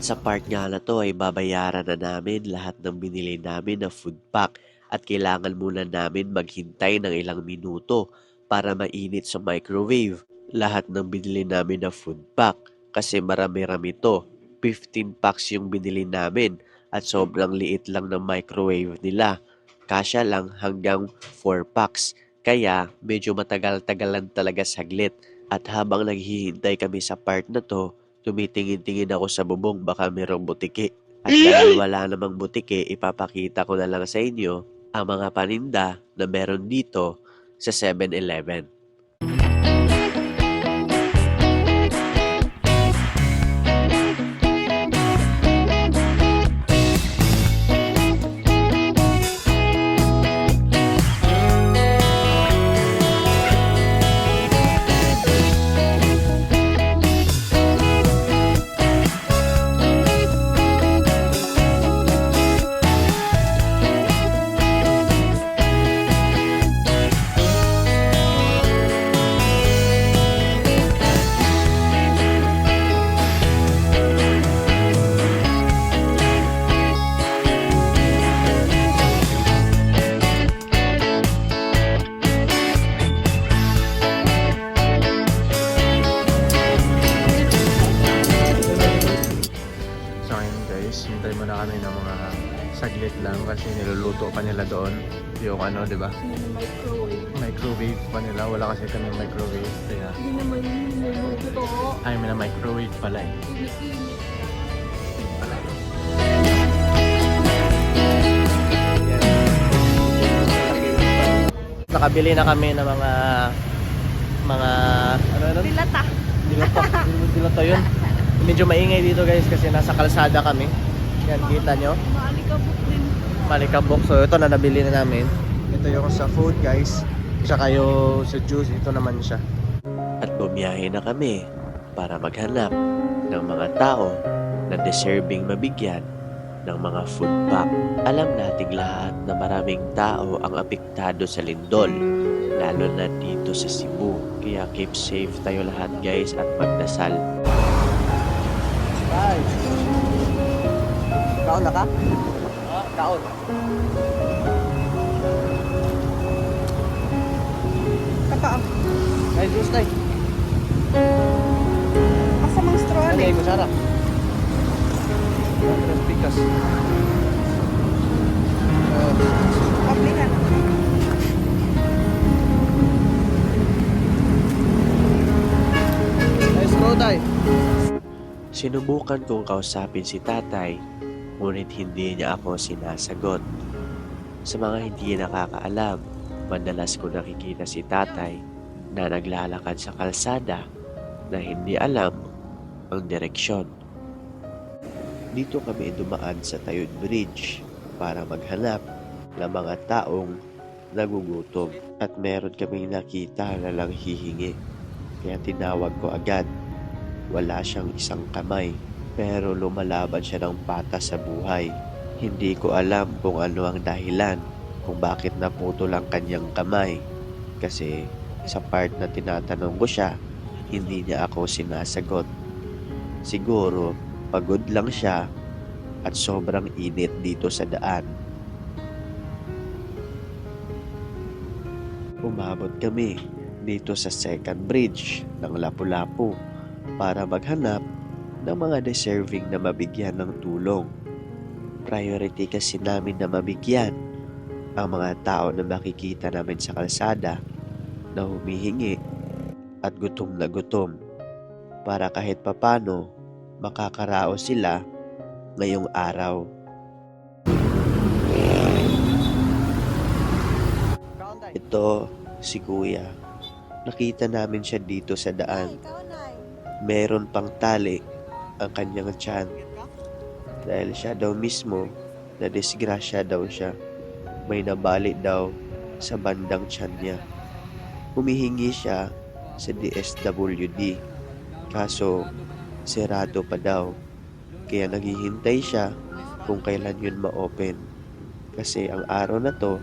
At sa part nga na to ay babayaran na namin lahat ng binili namin na food pack at kailangan muna namin maghintay ng ilang minuto para mainit sa microwave lahat ng binili namin na food pack kasi marami-rami to. 15 packs yung binili namin at sobrang liit lang ng microwave nila. Kasya lang hanggang 4 packs. Kaya medyo matagal-tagalan talaga saglit. At habang naghihintay kami sa part na to, tumitingin-tingin ako sa bubong baka mayroong butiki. At dahil wala namang butiki, ipapakita ko na lang sa inyo ang mga paninda na meron dito sa 7-Eleven. So ayun guys, hintay muna kami ng mga saglit lang kasi niluluto pa nila doon yung ano, di ba? Microwave. Microwave pa nila, wala kasi kami microwave kaya Hindi naman niluluto. ay may na microwave pala eh. Init-init. Nakabili na kami ng mga ano Dilata. Dilata yun. Medyo maingay dito guys kasi nasa kalsada kami. Yan, kita nyo. Maalikabok din. Malikabok. So ito na nabili na namin. Ito yung sa food guys. Tsaka yung sa juice, ito naman siya. At bumiyahe na kami para maghanap ng mga tao na deserving mabigyan ng mga food pack. Alam nating lahat na maraming tao ang apektado sa lindol, lalo na dito sa Cebu. Kaya keep safe tayo lahat guys at magdasal. Bye! Kaon na ka? Kaon. Kakaam. Ay, juice na Asa mang straw Ano yung kusara? Pikas. Pablikan. Nice road ay. Sinubukan kong kausapin si tatay, ngunit hindi niya ako sinasagot. Sa mga hindi nakakaalam, madalas ko nakikita si tatay na naglalakad sa kalsada na hindi alam ang direksyon. Dito kami dumaan sa Tayud Bridge para maghanap ng mga taong nagugutom at meron kaming nakita na lang hihingi. Kaya tinawag ko agad. Wala siyang isang kamay pero lumalaban siya ng patas sa buhay. Hindi ko alam kung ano ang dahilan kung bakit naputol ang kanyang kamay. Kasi sa part na tinatanong ko siya, hindi niya ako sinasagot. Siguro pagod lang siya at sobrang init dito sa daan. Umabot kami dito sa second bridge ng Lapu-Lapu para maghanap ng mga deserving na mabigyan ng tulong. Priority kasi namin na mabigyan ang mga tao na makikita namin sa kalsada na humihingi at gutom na gutom para kahit papano makakaraos sila ngayong araw. Ito si Kuya. Nakita namin siya dito sa daan. Meron pang tali ang kanyang tiyan dahil siya daw mismo na disgrasya daw siya. May nabali daw sa bandang tiyan niya. Humihingi siya sa DSWD kaso serado pa daw. Kaya naghihintay siya kung kailan yun ma-open. Kasi ang araw na to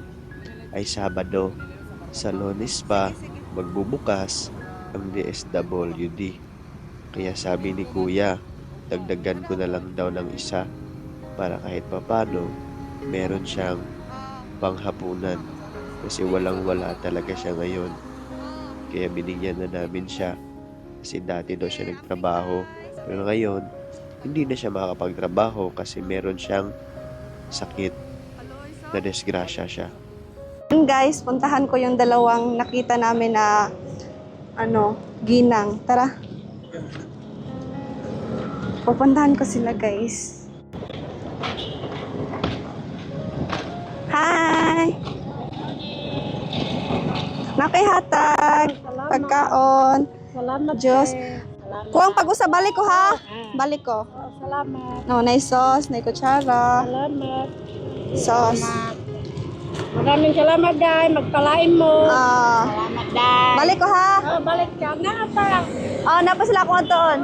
ay Sabado. Sa Lunes pa magbubukas ang DSWD. Kaya sabi ni Kuya, dagdagan ko na lang daw ng isa para kahit papano meron siyang panghapunan kasi walang-wala talaga siya ngayon. Kaya binigyan na namin siya kasi dati daw siya nagtrabaho pero ngayon hindi na siya makakapagtrabaho kasi meron siyang sakit na disgrasya siya. Guys, puntahan ko yung dalawang nakita namin na ginang. Tara. Pupuntahan ko sila, guys. Hi! Nakihatag. Pagkaon. Salamat. Diyos. Kuwang pag-usa, balik ko ha. Balik ko. Salamat. No, na sauce, na kutsara. Salamat. Sauce. Maraming salamat, Day. Magpalain mo. Salamat, Day. Balik ko ha. Oh, balik ka. Napa. Napa sila akong atoon.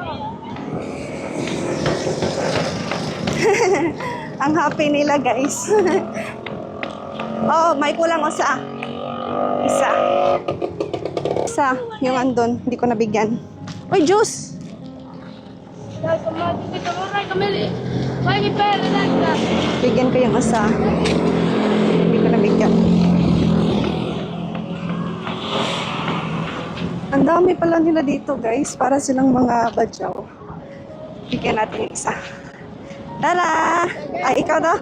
Ang happy nila, guys. May kulang isa. Isa, yung andun. Hindi ko nabigyan. Uy, juice! Bigyan ko yung isa. Hindi ko nabigyan. Ang dami pala nila dito, guys. Para silang mga badyaw. Bigyan natin yung isa. Tara! Ay, ikaw daw?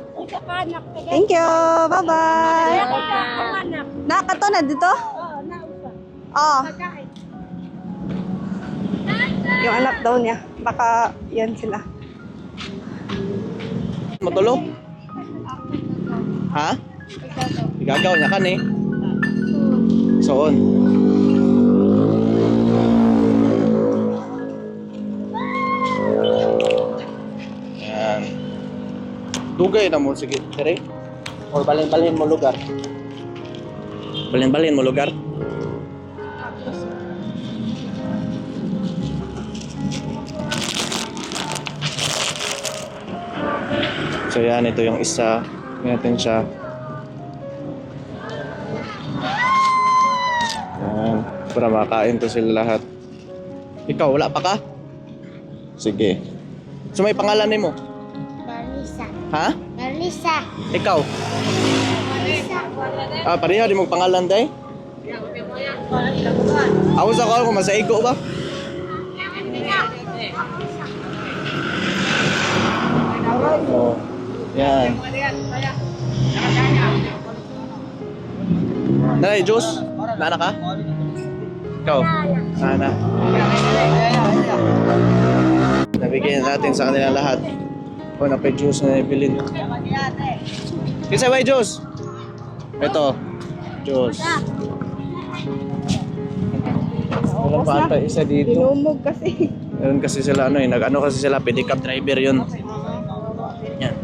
Thank you! Bye-bye! Nakato na dito? Oo. Yung anak daw niya. Baka yan sila. Matulog? Ha? Igagaw niya kan eh. Soon. Yan. Dugay na mo sige, tere. Or balin-balin mo lugar. Balin-balin mo lugar. So yan, ito yung isa. Ngayon siya. Yan. Para makain to sila lahat. Ikaw, wala pa ka? Sige. So may pangalan mo? Marisa. Ha? Marisa. Ikaw? Marisa. Pareha di mong pangalan day? Ako sa kung masaigo ba? Oh. Yan. Nanay, juice? Nana ka? Ikaw? Nana. Nabigyan natin sa kanila lahat. O, napay-juice na ibilin. Kisay, may juice? Ito. Juice. Walang pa ata isa dito. Inumog kasi. Meron kasi sila nag-ano kasi sila, pedicab driver yun. Yan.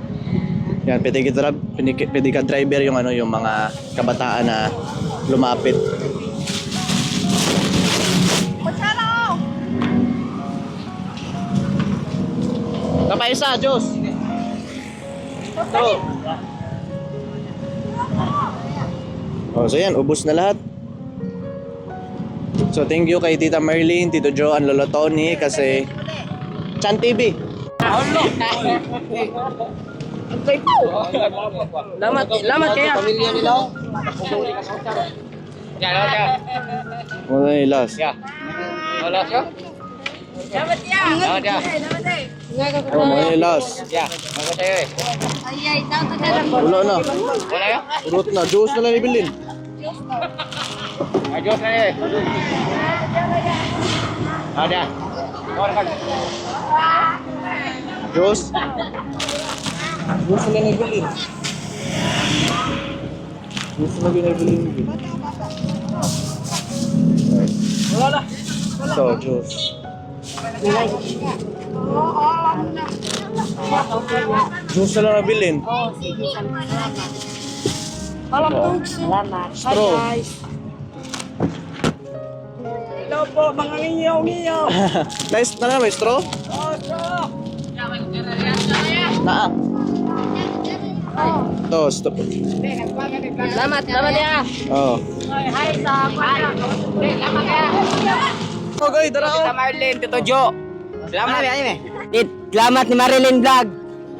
Yan, pedicab driver yung yung mga kabataan na lumapit. Kutsara! Kapaisa, Diyos! Ito. So yan, ubos na lahat. So thank you kay Tita Marlene, Tito Joan, Lolo Tony kasi Chan TV. Lamat kaya. Pamilya nila. Muna yung last. Alas ya? Lamat ya. Lamat ya. Oh, muna yung last. Ya, bago tayo eh. Ay, daw to na lang. Wala na. Wala ya? Urot na. Juice na lang ibilin. Ayos na eh. Ada. Juice. Juice na lang ibilin. Juice na lang ibilin. Wala na. Ito, juice. Juice na lang ibilin. Salamat. Straw. Hello po, mga ngiyaw-ngiyaw. Nice na lang, may straw? Naa. Ito, stop. Salamat ya. Oh. Hi sa kanya. Salamat ya. Okay, tara. Tita Marlene, Tito Jo. Salamat. Dit. Salamat ni Marilyn Vlog.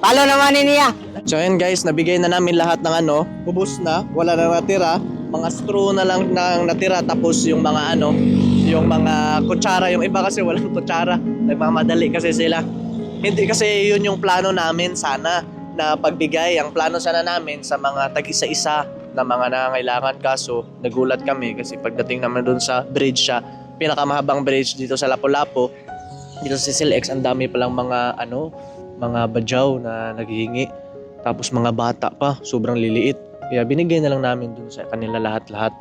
Follow naman niya. So ayan guys, nabigay na namin lahat ng ubos na, wala na natira. Mga straw na lang nang natira, tapos yung mga yung mga kutsara, yung iba kasi walang kutsara. Nagmamadali kasi sila. Hindi kasi yun yung plano namin sana na pagbigay. Ang plano sana namin sa mga tag-isa-isa na mga nangangailangan, kaso nagulat kami kasi pagdating naman dun sa bridge siya, pinakamahabang bridge dito sa Lapu-Lapu, dito sa SLX, ang dami palang mga mga badyaw na naghihingi. Tapos mga bata pa, sobrang liliit. Kaya binigay na lang namin dun sa kanila lahat-lahat.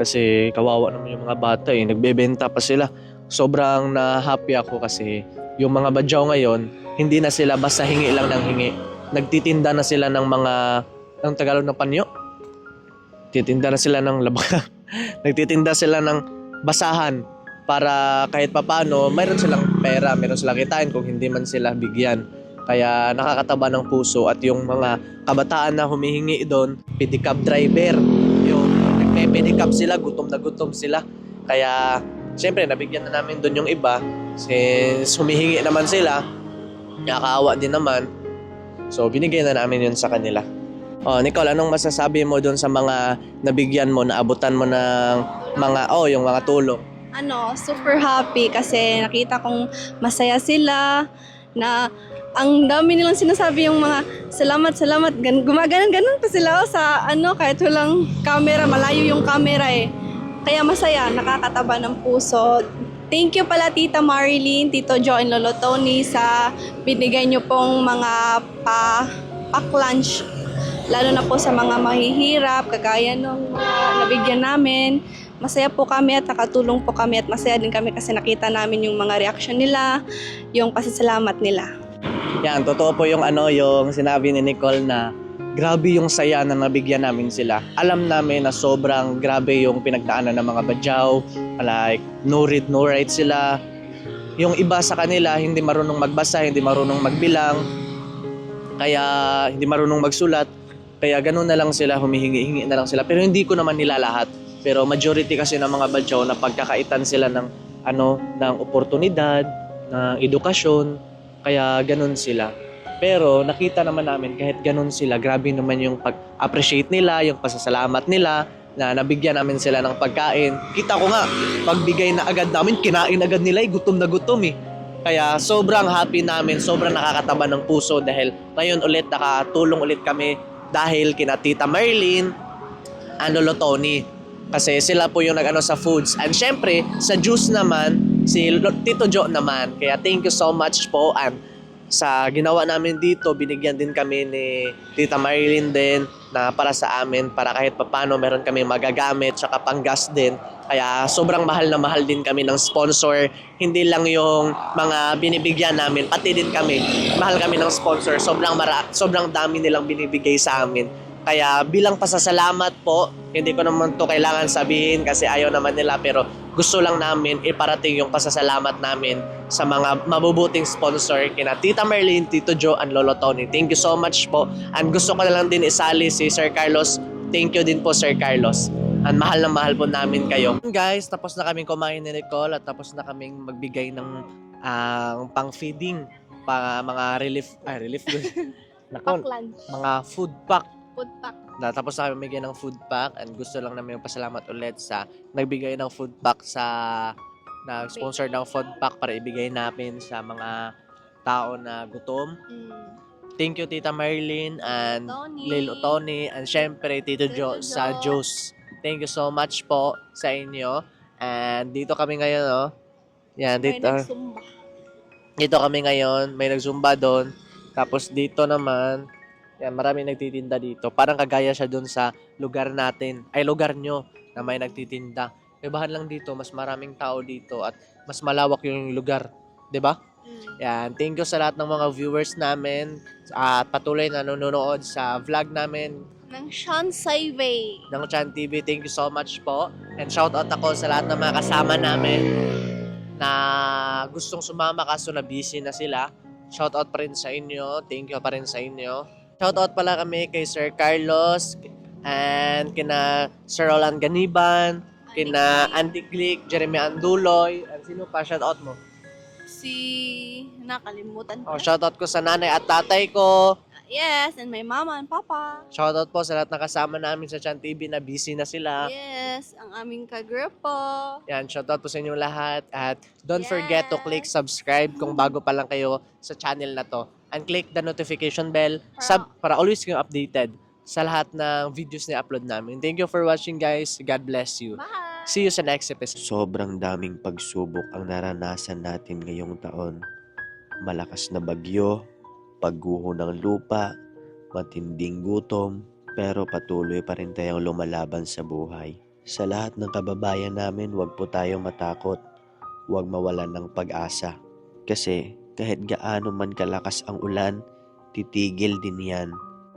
Kasi kawawa naman yung mga bata nagbebenta pa sila. Sobrang na-happy ako kasi yung mga badyaw ngayon, hindi na sila basta hingi lang ng hingi. Nagtitinda na sila ng mga, ang Tagalog ng panyo? Titinda na sila ng labaka. Nagtitinda sila ng basahan para kahit papano, mayroon silang pera, mayroon silang kitain kung hindi man sila bigyan. Kaya nakakataba ng puso. At yung mga kabataan na humihingi doon, pedicab driver, yung nagpe-pedicab sila, gutom na gutom sila. Kaya siyempre nabigyan na namin doon yung iba, since humihingi naman sila, nakakaawa din naman. So binigay na namin yun sa kanila. Oh, Nicole, anong masasabi mo doon sa mga nabigyan mo, naabutan mo ng mga yung mga tulong? Super happy kasi nakita kong masaya sila, na ang dami nilang sinasabi yung mga salamat, gumaganon pa sila sa kahit walang camera, malayo yung camera Kaya masaya, nakakataba ng puso. Thank you pala Tita Marilyn, Tito Joe and Lolo Tony sa binigay niyo pong mga pack lunch. Lalo na po sa mga mahihirap, kagaya nung nabigyan namin. Masaya po kami at nakatulong po kami at masaya din kami kasi nakita namin yung mga reaction nila, yung pasasalamat nila. Yan, totoo po yung yung sinabi ni Nicole na grabe yung saya na nabigyan namin sila. Alam namin na sobrang grabe yung pinagdaanan ng mga badyaw, like no read, no write sila. Yung iba sa kanila hindi marunong magbasa, hindi marunong magbilang, kaya hindi marunong magsulat. Kaya ganun na lang sila, humihingi-hingi na lang sila. Pero hindi ko naman nila lahat. Pero majority kasi ng mga badyaw na pagkakaitan sila ng ng oportunidad, ng edukasyon, kaya ganun sila. Pero nakita naman namin kahit ganun sila, grabe naman yung pag-appreciate nila, yung pasasalamat nila, na nabigyan namin sila ng pagkain. Kita ko nga, pagbigay na agad namin, kinain agad nila, gutom na gutom Kaya sobrang happy namin, sobrang nakakataba ng puso dahil ngayon ulit nakatulong ulit kami dahil kina Tita Marilyn and Lolo Tony. Kasi sila po yung sa foods. And syempre, sa juice naman, si Tito Joe naman. Kaya thank you so much po. And sa ginawa namin dito, binigyan din kami ni Tita Marilyn din na para sa amin, para kahit papano meron kami magagamit, tsaka panggas din. Kaya sobrang mahal na mahal din kami ng sponsor. Hindi lang yung mga binibigyan namin, pati din kami. Mahal kami ng sponsor. Sobrang dami nilang binibigay sa amin. Kaya bilang pasasalamat po, hindi ko naman to kailangan sabihin kasi ayaw naman nila, pero gusto lang namin iparating yung pasasalamat namin sa mga mabubuting sponsor kina Tita Marilyn, Tito Joe, and Lolo Tony. Thank you so much po. And gusto ko na lang din isali si Sir Carlos. Thank you din po Sir Carlos. And mahal na mahal po namin kayo. Guys, tapos na kaming kumain ni Nicole at tapos na kaming magbigay ng pang-feeding, mga relief good. Pack lunch. Mga food pack. Food pack. Tapos na kami bigyan ng food pack and gusto lang namin pasalamat ulit sa nagbigay ng food pack na sponsor ng food pack para ibigay namin sa mga tao na gutom. Thank you Tita Marilyn and Lilo Tony and syempre Tito Joe sa juice. Thank you so much po sa inyo. And dito kami ngayon, Yan, dito. Dito kami ngayon, may nag-zumba doon. Tapos dito naman, yan, maraming nagtitinda dito. Parang kagaya siya doon sa lugar natin, lugar nyo na may nagtitinda. Ibahan lang dito, mas maraming tao dito at mas malawak yung lugar. 'Di ba? Yan, thank you sa lahat ng mga viewers namin at patuloy na nanonood sa vlog namin Ng Sean Saivey. ng Chan TV. Thank you so much po. And shout out ako sa lahat ng mga kasama namin na gustong sumama kaso na busy na sila. Shout out pa rin sa inyo. Thank you pa rin sa inyo. Shout out pala kami kay Sir Carlos and kina Sir Roland Ganiban, kina Andy Glick, Jeremy Anduloy, and sino pa shout out mo? nakalimutan Oh, ko. shoutout ko sa nanay at tatay ko. Yes, and my mama and papa. Shoutout po sa lahat na kasama namin sa Chan TV na busy na sila. Yes, ang aming kagrupo. Yan, shoutout po sa inyong lahat. At don't Yes. forget to click subscribe kung bago pa lang kayo sa channel na to. And click the notification bell para always kayong updated sa lahat ng videos na upload namin. Thank you for watching, guys. God bless you. Bye! See you sa next episode. Sobrang daming pagsubok ang naranasan natin ngayong taon. Malakas na bagyo, pagguho ng lupa, matinding gutom, pero patuloy pa rin tayong lumalaban sa buhay. Sa lahat ng kababayan namin, huwag po tayong matakot. Huwag mawalan ng pag-asa. Kasi kahit gaano man kalakas ang ulan, titigil din yan.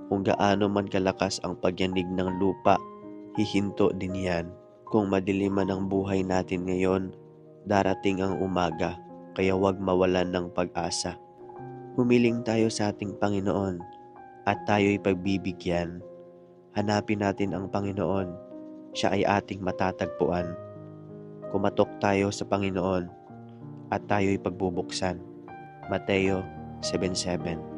Kung gaano man kalakas ang pagyanig ng lupa, hihinto din yan. Kung madilim man ang buhay natin ngayon, darating ang umaga, kaya huwag mawalan ng pag-asa. Humiling tayo sa ating Panginoon at tayo'y pagbibigyan. Hanapin natin ang Panginoon, siya ay ating matatagpuan. Kumatok tayo sa Panginoon at tayo'y pagbubuksan. Mateo 7:7